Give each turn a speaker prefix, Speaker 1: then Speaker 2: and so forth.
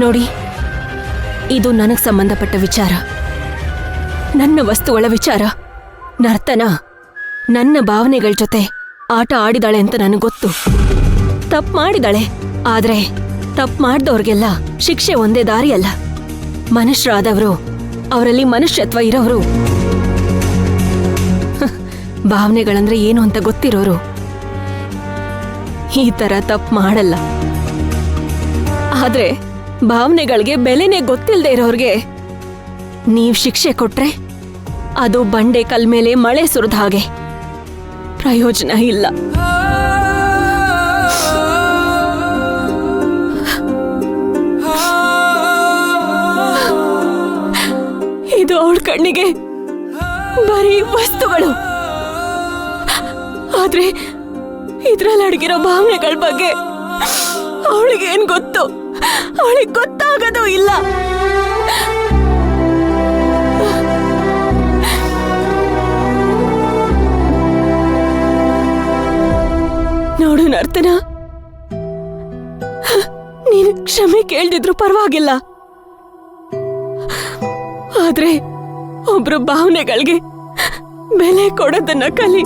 Speaker 1: ನೋಡಿ, ಇದು ನನಗೆ ಸಂಬಂಧಪಟ್ಟ ವಿಚಾರ, ನನ್ನ ವಸ್ತುಗಳ ವಿಚಾರ. ನರ್ತನ ನನ್ನ ಭಾವನೆಗಳ ಜೊತೆ ಆಟ ಆಡಿದಾಳೆ ಅಂತ ನನಗೆ ಗೊತ್ತು. ತಪ್ಪು ಮಾಡಿದಾಳೆ. ಆದ್ರೆ ತಪ್ಪು ಮಾಡ್ದವ್ರಿಗೆಲ್ಲ ಶಿಕ್ಷೆ ಒಂದೇ ದಾರಿ ಅಲ್ಲ. ಮನುಷ್ಯರಾದವರು, ಅವರಲ್ಲಿ ಮನುಷ್ಯತ್ವ ಇರೋರು, ಭಾವನೆಗಳಂದ್ರೆ ಏನು ಅಂತ ಗೊತ್ತಿರೋರು ಈ ತರ ತಪ್ಪು ಮಾಡಲ್ಲ. ಆದ್ರೆ ಭಾವನೆಗಳಿಗೆ ಬೆಲೆನೇ ಗೊತ್ತಿಲ್ಲದೆ ಇರೋರ್ಗೆ ನೀವ್ ಶಿಕ್ಷೆ ಕೊಟ್ರೆ ಅದು ಬಂಡೆ ಕಲ್ ಮೇಲೆ ಮಳೆ ಸುರಿದ ಹಾಗೆ. ಪ್ರಯೋಜನ ಇಲ್ಲ. ಇದು ಅವಳ ಕಣ್ಣಿಗೆ ಬರೀ ವಸ್ತುಗಳು. ಆದ್ರೆ ಇದ್ರಲ್ಲಿ ಅಡಗಿರೋ ಭಾವನೆಗಳ ಬಗ್ಗೆ ಅವಳಿಗೇನ್ ಗೊತ್ತು? ಅವಳಿಗೆ ಗೊತ್ತಾಗೋದು ಇಲ್ಲ. ನೋಡು ನರ್ತನ, ನೀನು ಕ್ಷಮೆ ಕೇಳ್ದಿದ್ರು ಪರವಾಗಿಲ್ಲ. ಆದ್ರೆ ಒಬ್ರು ಭಾವನೆಗಳಿಗೆ ಬೆಲೆ ಕೊಡೋದನ್ನ ಕಲಿ.